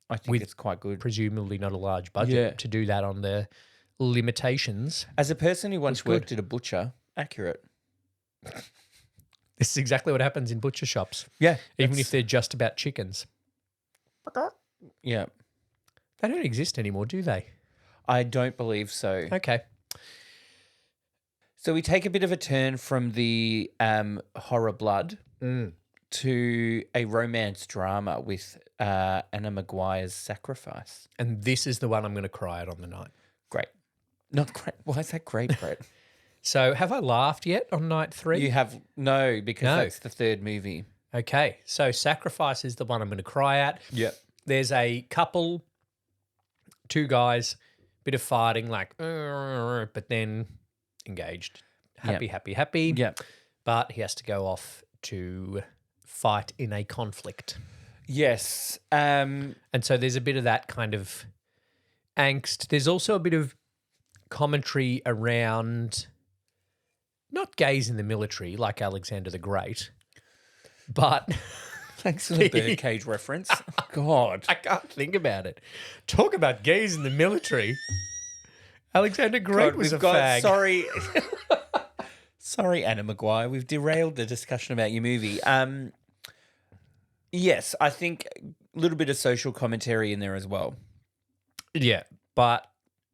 [SPEAKER 2] I think it's quite good.
[SPEAKER 1] Presumably not a large budget to do that on the limitations.
[SPEAKER 2] As a person who once worked at a butcher, accurate.
[SPEAKER 1] This is exactly what happens in butcher shops.
[SPEAKER 2] Yeah.
[SPEAKER 1] Even if they're just about chickens.
[SPEAKER 2] Yeah.
[SPEAKER 1] They don't exist anymore, do they?
[SPEAKER 2] I don't believe so.
[SPEAKER 1] Okay.
[SPEAKER 2] So we take a bit of a turn from the horror blood to a romance drama with Anna Maguire's Sacrifice.
[SPEAKER 1] And this is the one I'm going to cry at on the night.
[SPEAKER 2] Great. Not great. Why is that great, Brett?
[SPEAKER 1] So have I laughed yet on night 3?
[SPEAKER 2] You have because that's the third movie.
[SPEAKER 1] Okay. So Sacrifice is the one I'm going to cry at.
[SPEAKER 2] Yep.
[SPEAKER 1] There's a couple, 2 guys, bit of fighting, like, but then engaged. Happy.
[SPEAKER 2] Yeah.
[SPEAKER 1] But he has to go off to fight in a conflict.
[SPEAKER 2] Yes.
[SPEAKER 1] And so there's a bit of that kind of angst. There's also a bit of commentary around not gays in the military like Alexander the Great, but
[SPEAKER 2] thanks for the birdcage reference. God.
[SPEAKER 1] I can't think about it. Talk about gays in the military. Alexander Great was a fag.
[SPEAKER 2] Sorry. Sorry, Anna Maguire. We've derailed the discussion about your movie. Yes, I think a little bit of social commentary in there as well.
[SPEAKER 1] Yeah, but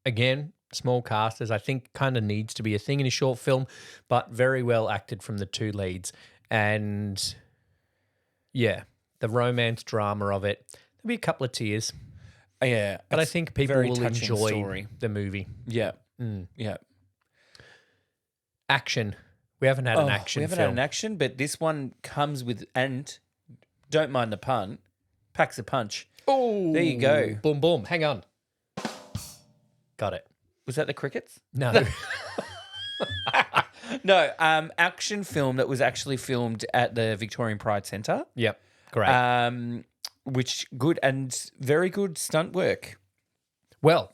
[SPEAKER 1] again, small cast, as I think kind of needs to be a thing in a short film, but very well acted from the 2 leads. And yeah, the romance drama of it, there'll be a couple of tears.
[SPEAKER 2] Yeah.
[SPEAKER 1] But I think people will enjoy
[SPEAKER 2] story.
[SPEAKER 1] The movie.
[SPEAKER 2] Yeah. Yeah.
[SPEAKER 1] Action. We haven't had an action
[SPEAKER 2] We haven't
[SPEAKER 1] film.
[SPEAKER 2] had an action, but this one comes with, and don't mind the pun, packs a punch.
[SPEAKER 1] Oh,
[SPEAKER 2] there you go.
[SPEAKER 1] Boom, boom. Hang on. Got it.
[SPEAKER 2] Was that the crickets?
[SPEAKER 1] No.
[SPEAKER 2] No, action film that was actually filmed at the Victorian Pride Centre.
[SPEAKER 1] Yep. Great.
[SPEAKER 2] Which good and very good stunt work.
[SPEAKER 1] Well,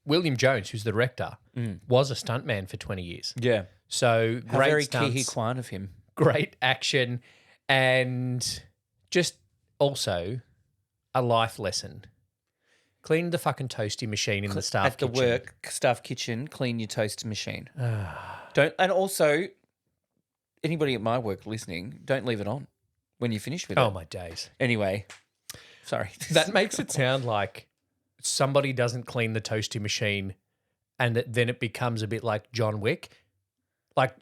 [SPEAKER 1] William Jones, who's the director, was a stuntman for 20 years.
[SPEAKER 2] Yeah.
[SPEAKER 1] So
[SPEAKER 2] How
[SPEAKER 1] great
[SPEAKER 2] very
[SPEAKER 1] stunts,
[SPEAKER 2] Kihi Kwan of him.
[SPEAKER 1] great action, and just also a life lesson. Clean the fucking toasty machine in the staff
[SPEAKER 2] At the
[SPEAKER 1] kitchen.
[SPEAKER 2] staff kitchen, clean your toaster machine. Don't, and also, anybody at my work listening, don't leave it on when you're finished with it.
[SPEAKER 1] Oh, my days.
[SPEAKER 2] Anyway, sorry.
[SPEAKER 1] That makes it sound like somebody doesn't clean the toasty machine and then it becomes a bit like John Wick. Like,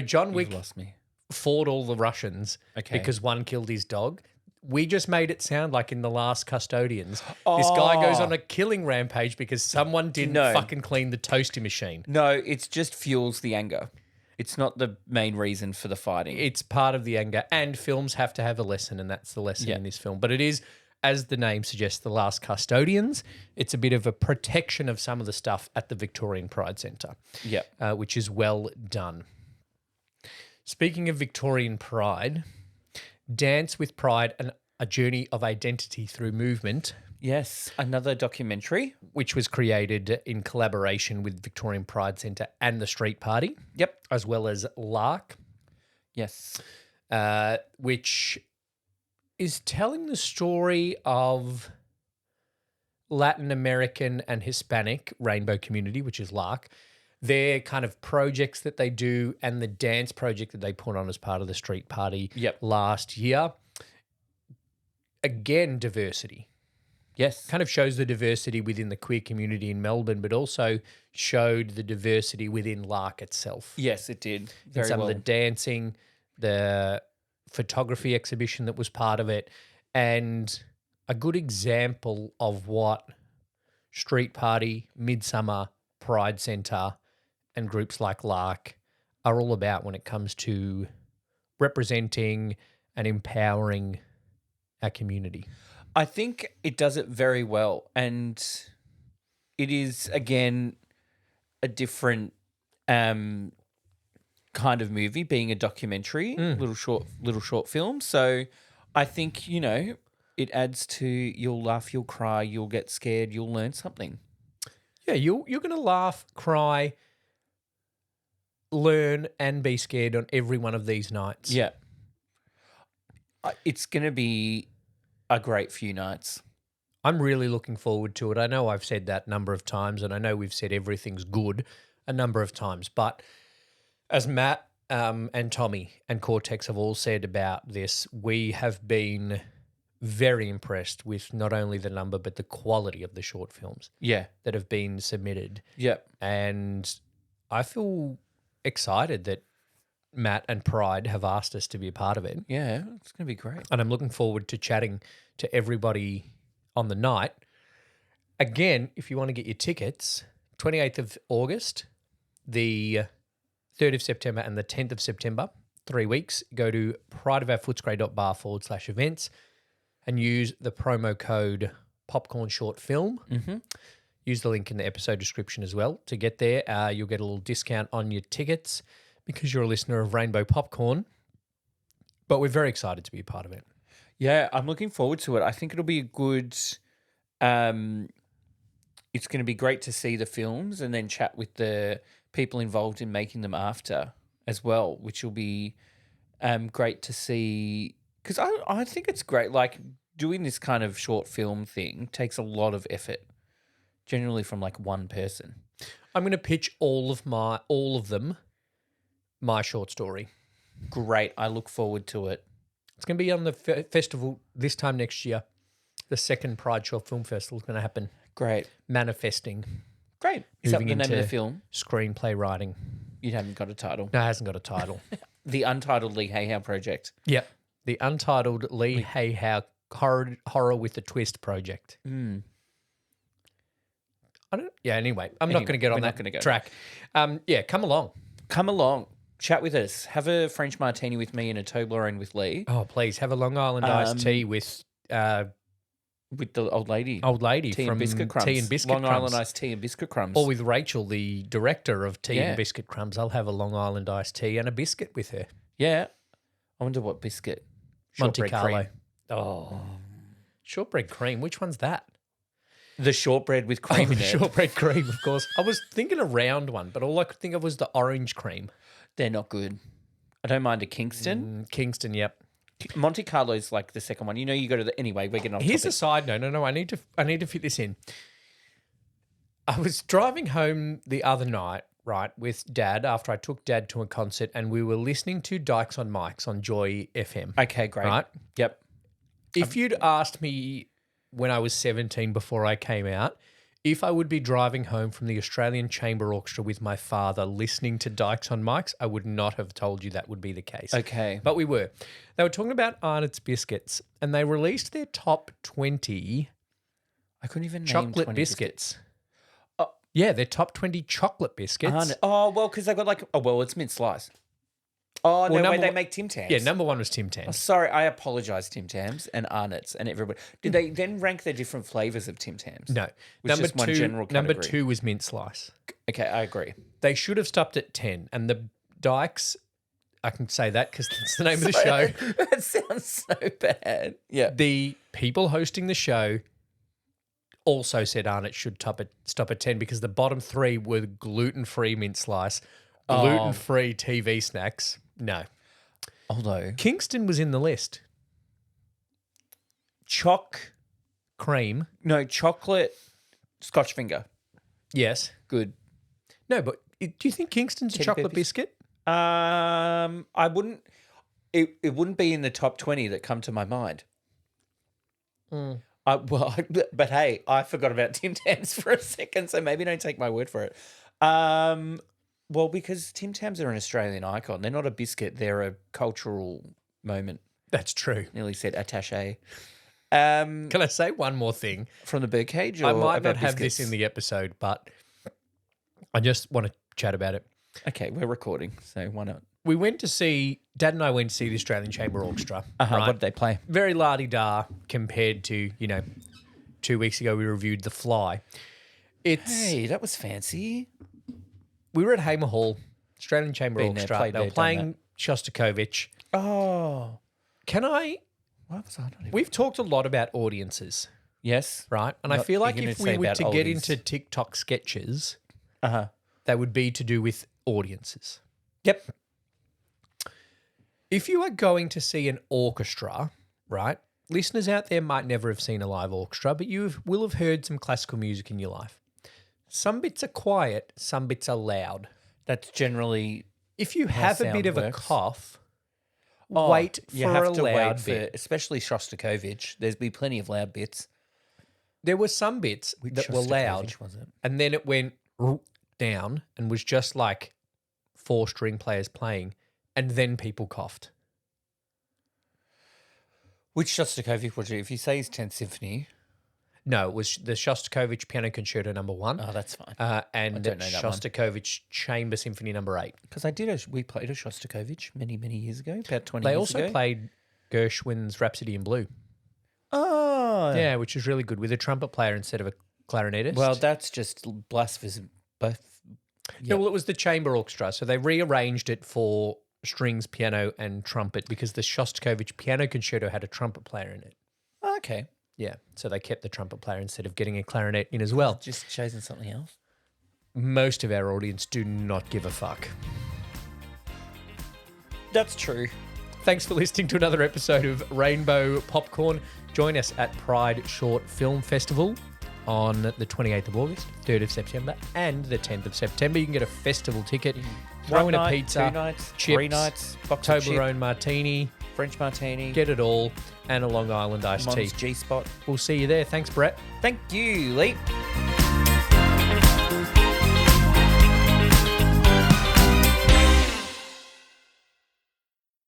[SPEAKER 1] John Wick
[SPEAKER 2] You've lost me.
[SPEAKER 1] fought all the Russians because one killed his dog. We just made it sound like in The Last Custodians, this guy goes on a killing rampage because someone didn't fucking clean the toasty machine.
[SPEAKER 2] No, it just fuels the anger. It's not the main reason for the fighting.
[SPEAKER 1] It's part of the anger, and films have to have a lesson, and that's the lesson in this film. But it is, as the name suggests, The Last Custodians. It's a bit of a protection of some of the stuff at the Victorian Pride Centre, which is well done. Speaking of Victorian Pride, Dance with Pride and a Journey of Identity Through Movement
[SPEAKER 2] Yes, another documentary.
[SPEAKER 1] which was created in collaboration with Victorian Pride Centre and the Street Party,
[SPEAKER 2] Yep.
[SPEAKER 1] as well as LARC,
[SPEAKER 2] Yes.
[SPEAKER 1] which is telling the story of Latin American and Hispanic rainbow community, which is LARC, their kind of projects that they do and the dance project that they put on as part of the Street Party
[SPEAKER 2] Yep.
[SPEAKER 1] last year. Again, diversity.
[SPEAKER 2] Yes.
[SPEAKER 1] Kind of shows the diversity within the queer community in Melbourne, but also showed the diversity within LARC itself.
[SPEAKER 2] Yes, it did.
[SPEAKER 1] In
[SPEAKER 2] Very
[SPEAKER 1] some
[SPEAKER 2] well.
[SPEAKER 1] of the dancing, the photography exhibition that was part of it, and a good example of what Street Party, Midsummer, Pride Centre, and groups like LARC are all about when it comes to representing and empowering our community.
[SPEAKER 2] I think it does it very well, and it is again a different kind of movie, being a documentary, little short film. So I think it adds to you'll laugh, you'll cry, you'll get scared, you'll learn something.
[SPEAKER 1] Yeah, you're going to laugh, cry, learn, and be scared on every one of these nights.
[SPEAKER 2] Yeah, it's going to be a great few nights.
[SPEAKER 1] I'm really looking forward to it. I know I've said that a number of times, and I know we've said everything's good a number of times, but as Matt and Tommy and Cortex have all said about this, we have been very impressed with not only the number but the quality of the short films
[SPEAKER 2] Yeah,
[SPEAKER 1] that have been submitted.
[SPEAKER 2] yeah,
[SPEAKER 1] And I feel excited that Matt and Pride have asked us to be a part of it.
[SPEAKER 2] yeah. It's going to be great.
[SPEAKER 1] And I'm looking forward to chatting to everybody on the night. Again, if you want to get your tickets, 28th of August, the 3rd of September and the 10th of September, 3 weeks, go to prideofourscray.bar/events and use the promo code Popcorn Short Film.
[SPEAKER 2] Mm-hmm.
[SPEAKER 1] Use the link in the episode description as well to get there. You'll get a little discount on your tickets because you're a listener of Rainbow Popcorn. But we're very excited to be a part of it.
[SPEAKER 2] Yeah, I'm looking forward to it. I think it'll be a good. It's going to be great to see the films and then chat with the people involved in making them after as well, which will be great to see. Because I think it's great. Like doing this kind of short film thing takes a lot of effort, generally from like one person.
[SPEAKER 1] I'm going to pitch all of them, my short story.
[SPEAKER 2] Great. I look forward to it.
[SPEAKER 1] It's going to be on the festival this time next year. The second Pride Short Film Festival is going to happen.
[SPEAKER 2] Great.
[SPEAKER 1] Manifesting.
[SPEAKER 2] Great. Is that
[SPEAKER 1] Moving
[SPEAKER 2] the name of the
[SPEAKER 1] into
[SPEAKER 2] film?
[SPEAKER 1] Screenplay writing.
[SPEAKER 2] You haven't got a title.
[SPEAKER 1] No, it hasn't got a title.
[SPEAKER 2] The Untitled Lee Hayhow Project.
[SPEAKER 1] Yep. The Untitled Lee Hayhow Horror with a Twist project.
[SPEAKER 2] Mm.
[SPEAKER 1] Anyway, I'm not going to get on
[SPEAKER 2] we're not
[SPEAKER 1] that
[SPEAKER 2] gonna go.
[SPEAKER 1] track. Come along.
[SPEAKER 2] Come along. Chat with us. Have a French martini with me and a Toblerone with Lee.
[SPEAKER 1] Oh, please have a Long Island iced tea with
[SPEAKER 2] With the old lady.
[SPEAKER 1] old lady
[SPEAKER 2] Tea
[SPEAKER 1] from
[SPEAKER 2] and biscuit crumbs.
[SPEAKER 1] Tea and Biscuit
[SPEAKER 2] Long
[SPEAKER 1] Crumbs.
[SPEAKER 2] Island iced tea and biscuit crumbs.
[SPEAKER 1] Or with Rachel, the director of Tea
[SPEAKER 2] Yeah.
[SPEAKER 1] and Biscuit Crumbs. I'll have a Long Island iced tea and a biscuit with her.
[SPEAKER 2] Yeah. I wonder what biscuit.
[SPEAKER 1] Monte
[SPEAKER 2] Shortbread
[SPEAKER 1] Carlo.
[SPEAKER 2] cream. Oh.
[SPEAKER 1] Shortbread cream. Which one's that?
[SPEAKER 2] The shortbread with cream
[SPEAKER 1] Oh,
[SPEAKER 2] in
[SPEAKER 1] the
[SPEAKER 2] it.
[SPEAKER 1] shortbread cream, of course. I was thinking a round one, but all I could think of was the orange cream.
[SPEAKER 2] They're not good. I don't mind a Kingston.
[SPEAKER 1] Kingston, yep.
[SPEAKER 2] Monte Carlo's like the second one. You go to the... Anyway, we're getting off
[SPEAKER 1] Here's a
[SPEAKER 2] topic.
[SPEAKER 1] side note. No, I need to fit this in. I was driving home the other night, right, with Dad after I took Dad to a concert, and we were listening to Dykes on Mics on Joy FM.
[SPEAKER 2] Okay, great.
[SPEAKER 1] Right?
[SPEAKER 2] Yep.
[SPEAKER 1] If you'd asked me when I was 17 before I came out, if I would be driving home from the Australian Chamber Orchestra with my father listening to Dykes on Mics, I would not have told you that would be the case.
[SPEAKER 2] Okay.
[SPEAKER 1] But we were. They were talking about Arnott's Biscuits, and they released their top 20
[SPEAKER 2] I couldn't even name
[SPEAKER 1] chocolate
[SPEAKER 2] 20
[SPEAKER 1] biscuits.
[SPEAKER 2] Oh.
[SPEAKER 1] Yeah, their top 20 chocolate biscuits.
[SPEAKER 2] Oh, well, because they've got like... Oh, well, it's mint slice. Oh, no,
[SPEAKER 1] number
[SPEAKER 2] way, they
[SPEAKER 1] one-
[SPEAKER 2] make Tim Tams.
[SPEAKER 1] Yeah, number one was Tim
[SPEAKER 2] Oh,
[SPEAKER 1] Tams.
[SPEAKER 2] sorry, I apologise, Tim Tams and Arnott's and everybody. Did they then rank their different flavours of Tim Tams?
[SPEAKER 1] No.
[SPEAKER 2] Was
[SPEAKER 1] Number
[SPEAKER 2] just one
[SPEAKER 1] two,
[SPEAKER 2] general
[SPEAKER 1] number
[SPEAKER 2] category.
[SPEAKER 1] two was mint slice.
[SPEAKER 2] Okay, I agree.
[SPEAKER 1] They should have stopped at 10. And the Dykes, I can say that because that's the name of the show.
[SPEAKER 2] That sounds so bad. Yeah.
[SPEAKER 1] The people hosting the show also said Arnott should stop at 10 because the bottom 3 were gluten-free mint slice, gluten-free TV snacks. No.
[SPEAKER 2] Although
[SPEAKER 1] Kingston was in the list. Cream.
[SPEAKER 2] chocolate Scotch finger.
[SPEAKER 1] Yes.
[SPEAKER 2] Good.
[SPEAKER 1] No, but do you think Kingston's a
[SPEAKER 2] Teddy
[SPEAKER 1] chocolate
[SPEAKER 2] Peppies?
[SPEAKER 1] biscuit?
[SPEAKER 2] I wouldn't. It wouldn't be in the top 20 that come to my mind. But hey, I forgot about Tim Tams for a second, so maybe don't take my word for it. Well, because Tim Tams are an Australian icon. They're not a biscuit. They're a cultural moment.
[SPEAKER 1] That's true.
[SPEAKER 2] Nearly said attaché.
[SPEAKER 1] Can I say one more thing?
[SPEAKER 2] From the birdcage? Or
[SPEAKER 1] I might
[SPEAKER 2] about
[SPEAKER 1] not have
[SPEAKER 2] biscuits?
[SPEAKER 1] this in the episode, but I just want to chat about it.
[SPEAKER 2] Okay, we're recording, so why not?
[SPEAKER 1] Dad and I went to see the Australian Chamber Orchestra.
[SPEAKER 2] What
[SPEAKER 1] Right?
[SPEAKER 2] did they play?
[SPEAKER 1] Very la-di-da compared to, 2 weeks ago we reviewed The Fly.
[SPEAKER 2] Hey, that was fancy.
[SPEAKER 1] We were at Hamer Hall, Australian Chamber
[SPEAKER 2] Been there,
[SPEAKER 1] Orchestra.
[SPEAKER 2] played
[SPEAKER 1] They were
[SPEAKER 2] there, done
[SPEAKER 1] playing Shostakovich.
[SPEAKER 2] Oh,
[SPEAKER 1] Why
[SPEAKER 2] was I not even?
[SPEAKER 1] We've talked a lot about audiences,
[SPEAKER 2] Yes.
[SPEAKER 1] right? And I
[SPEAKER 2] Not-
[SPEAKER 1] feel like
[SPEAKER 2] you're gonna
[SPEAKER 1] if
[SPEAKER 2] say
[SPEAKER 1] we were
[SPEAKER 2] about
[SPEAKER 1] to get
[SPEAKER 2] oldies.
[SPEAKER 1] into TikTok sketches,
[SPEAKER 2] Uh-huh.
[SPEAKER 1] they would be to do with audiences.
[SPEAKER 2] Yep.
[SPEAKER 1] If you are going to see an orchestra, right? Listeners out there might never have seen a live orchestra, but will have heard some classical music in your life. Some bits are quiet, some bits are loud.
[SPEAKER 2] That's generally
[SPEAKER 1] If you have a
[SPEAKER 2] sound
[SPEAKER 1] bit of a
[SPEAKER 2] works.
[SPEAKER 1] cough, wait for
[SPEAKER 2] you have
[SPEAKER 1] a
[SPEAKER 2] to
[SPEAKER 1] loud
[SPEAKER 2] wait
[SPEAKER 1] bit.
[SPEAKER 2] for, especially Shostakovich. There's be plenty of loud bits.
[SPEAKER 1] There were some bits that were loud,
[SPEAKER 2] Shostakovich was it?
[SPEAKER 1] and then it went down and was just like 4 string players playing, and then people coughed.
[SPEAKER 2] Which Shostakovich was it? If you say his 10th Symphony,
[SPEAKER 1] No, it was the Shostakovich Piano Concerto No. 1.
[SPEAKER 2] oh, that's fine.
[SPEAKER 1] And
[SPEAKER 2] don't know that one.
[SPEAKER 1] Shostakovich Chamber Symphony No. 8.
[SPEAKER 2] Because we played a Shostakovich many, many years ago, about 20
[SPEAKER 1] They
[SPEAKER 2] years
[SPEAKER 1] also
[SPEAKER 2] ago.
[SPEAKER 1] played Gershwin's Rhapsody in Blue.
[SPEAKER 2] Oh.
[SPEAKER 1] Yeah, which is really good with a trumpet player instead of a clarinetist.
[SPEAKER 2] Well, that's just blasphemous.
[SPEAKER 1] No, well, it was the chamber orchestra, so they rearranged it for strings, piano, and trumpet because the Shostakovich Piano Concerto had a trumpet player in it.
[SPEAKER 2] Okay.
[SPEAKER 1] Yeah, so they kept the trumpet player instead of getting a clarinet in as well.
[SPEAKER 2] Just chosen something else.
[SPEAKER 1] Most of our audience do not give a fuck.
[SPEAKER 2] That's true.
[SPEAKER 1] Thanks for listening to another episode of Rainbow Popcorn. Join us at Pride Short Film Festival on the 28th of August, 3rd of September, and the 10th of September. You can get a festival ticket, throw in a
[SPEAKER 2] night,
[SPEAKER 1] pizza,
[SPEAKER 2] 2 nights,
[SPEAKER 1] chips,
[SPEAKER 2] 3 nights, box of chip,
[SPEAKER 1] Toblerone martini,
[SPEAKER 2] French martini,
[SPEAKER 1] get it all, and a Long Island iced tea.
[SPEAKER 2] Mom's G-spot.
[SPEAKER 1] We'll see you there. Thanks, Brett.
[SPEAKER 2] Thank you, Lee.